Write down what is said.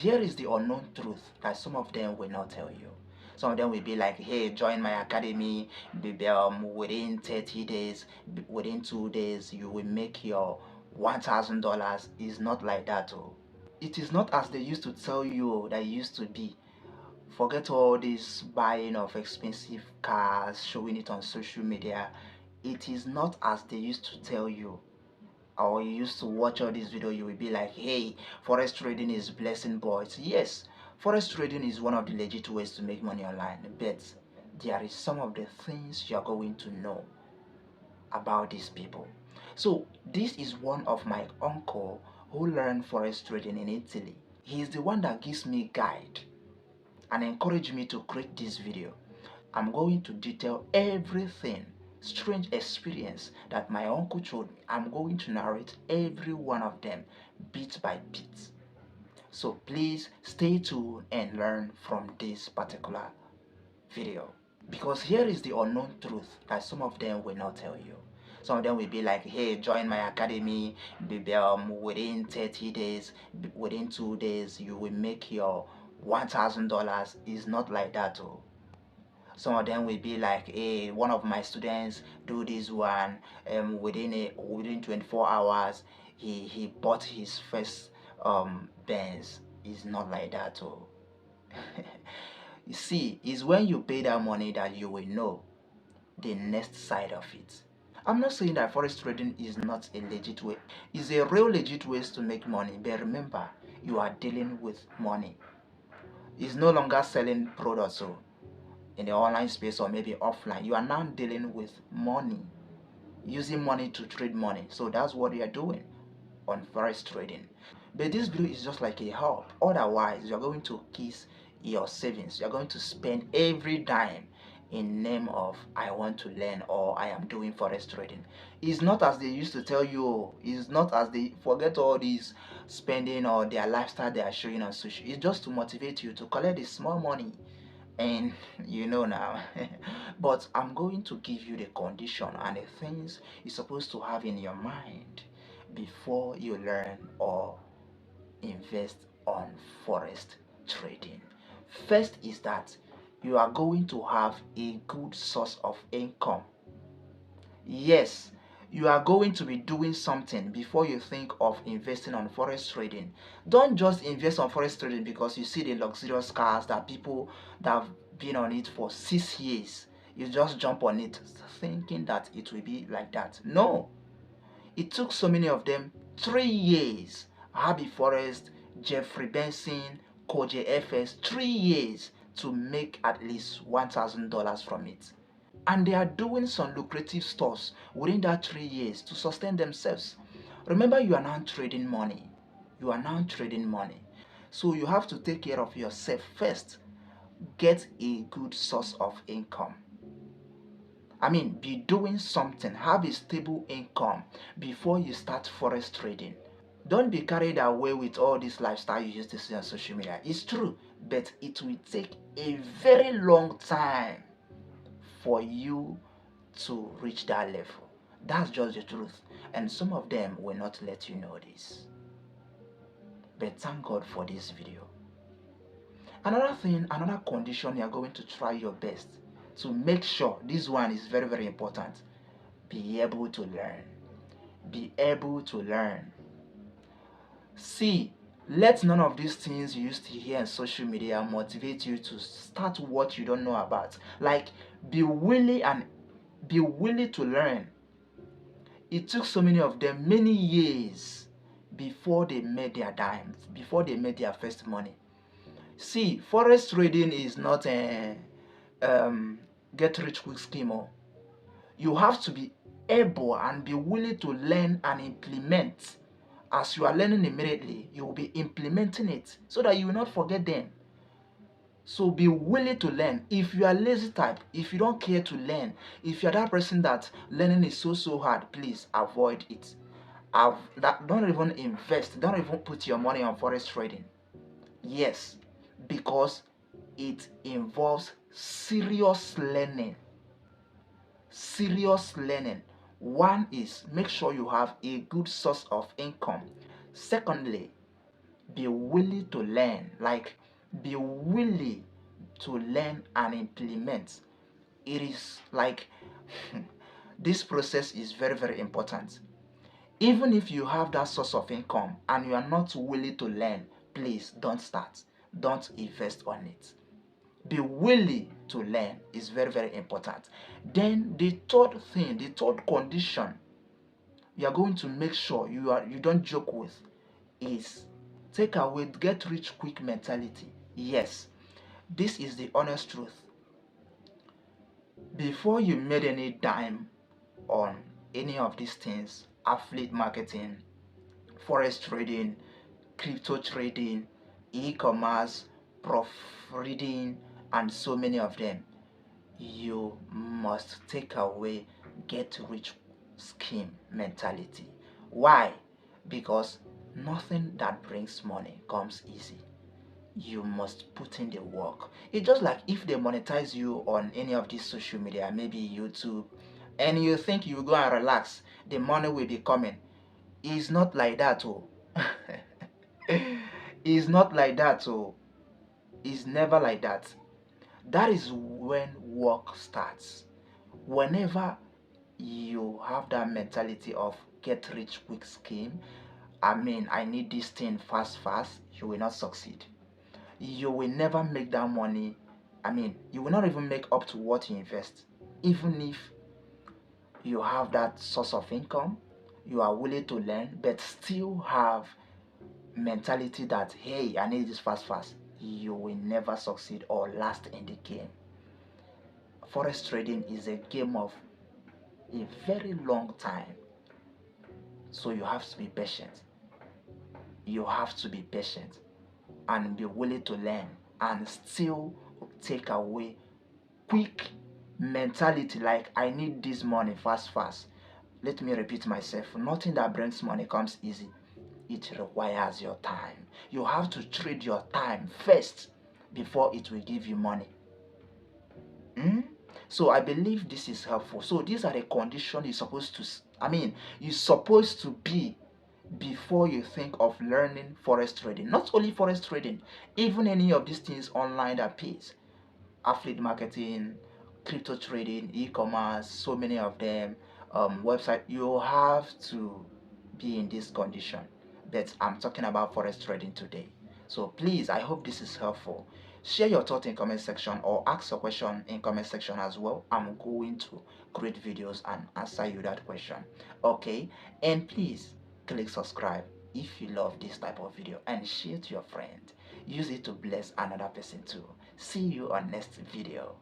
Here is the unknown truth that some of them will not tell you. Some of them will be like, hey, join my academy, within 30 days, within 2 days, you will make your $1,000. It's not like that. Oh. It is not as they used to tell you that it used to be. Forget all this buying of expensive cars, showing it on social media. It is not as they used to tell you. Or you used to watch all this video, you will be like, hey, forex trading is blessing boys. Yes, forex trading is one of the legit ways to make money online, but there is some of the things you are going to know about these people. So this is one of my uncle who learned forex trading in Italy. He is the one that gives me guide and encourage me to create this video. I'm going to detail everything strange experience that my uncle told me. I'm going to narrate every one of them bit by bit. So please stay tuned and learn from this particular video. Because here is the unknown truth that some of them will not tell you. Some of them will be like, hey, join my academy, within 30 days, within 2 days, you will make your $1,000. It's not like that. Oh. Some of them will be like, hey, one of my students do this one, within 24 hours he bought his first Benz. It's not like that. Oh. You see, it's when you pay that money that you will know the next side of it. I'm not saying that forex trading is not a legit way. It's a real legit way to make money, but remember, you are dealing with money. It's no longer selling products. So in the online space or maybe offline, you are now dealing with money, using money to trade money. So that's what you are doing on forex trading. But this video is just like a help. Otherwise, you're going to kiss your savings. You're going to spend every dime in name of I want to learn or I am doing forex trading. It's not as they used to tell you. It's not as they forget all these spending or their lifestyle they are showing on social. It's just to motivate you to collect the small money, and you know now. But I'm going to give you the condition and the things you're supposed to have in your mind before you learn or invest on forex trading. First is that you are going to have a good source of income. Yes, you are going to be doing something before you think of investing on forex trading. Don't just invest on forex trading because you see the luxurious cars that people that have been on it for 6 years. You just jump on it thinking that it will be like that. No, it took so many of them 3 years. Habby Forex, Jeffrey Benson, Kojo Fx, 3 years to make at least $1,000 from it. And they are doing some lucrative stores within that 3 years to sustain themselves. Remember, you are now trading money. You are now trading money. So you have to take care of yourself first. Get a good source of income. Be doing something, have a stable income before you start forex trading. Don't be carried away with all this lifestyle you used to see on social media. It's true, but it will take a very long time for you to reach that level. That's just the truth. And some of them will not let you know this. But thank God for this video. Another thing, another condition you are going to try your best to make sure, this one is very, very important. Be able to learn. Be able to learn. See, let none of these things you used to hear on social media motivate you to start what you don't know about. Like, be willing to learn. It took so many of them many years before they made their dimes, before they made their first money. See, forex trading is not a get rich quick scheme. You have to be able and be willing to learn and implement. As you are learning immediately, you will be implementing it so that you will not forget them. So be willing to learn. If you are lazy type, if you don't care to learn, if you're that person that learning is so hard, please avoid it. Don't even invest. Don't even put your money on forex trading. Yes, because it involves serious learning. Serious learning. One is make sure you have a good source of income. Secondly, be willing to learn, like be willing to learn and implement. It is like this process is very, very important. Even if you have that source of income and you are not willing to learn, please don't start. Don't invest on it. Be willing to learn is very, very important. Then the third thing, the third condition you are going to make sure you don't joke with is take away get rich quick mentality. Yes, this is the honest truth. Before you made any dime on any of these things, affiliate marketing, forex trading, crypto trading, e-commerce, prof reading, and so many of them, you must take away get rich scheme mentality. Why? Because nothing that brings money comes easy. You must put in the work. It's just like if they monetize you on any of these social media, maybe YouTube, and you think you go and relax, the money will be coming. It's not like that. Oh. It's not like that. Oh. It's never like that. That is when work starts. Whenever you have that mentality of get rich quick scheme, I need this thing fast, you will not succeed. You will never make that money. You will not even make up to what you invest. Even if you have that source of income, you are willing to learn, but still have mentality that, hey, I need this fast, you will never succeed or last in the game. Forex trading is a game of a very long time. So you have to be patient. You have to be patient and be willing to learn and still take away quick mentality like I need this money fast. Let me repeat myself. Nothing that brings money comes easy. It requires your time. You have to trade your time first before it will give you money. So I believe this is helpful. So these are the conditions you're supposed to be before you think of learning forex trading. Not only forex trading, even any of these things online that pays. Affiliate marketing, crypto trading, e-commerce, so many of them, website. You have to be in this condition. But I'm talking about forex trading today. So please, I hope this is helpful. Share your thoughts in comment section or ask a question in comment section as well. I'm going to create videos and answer you that question. Okay, and please click subscribe if you love this type of video and share to your friend. Use it to bless another person too. See you on next video.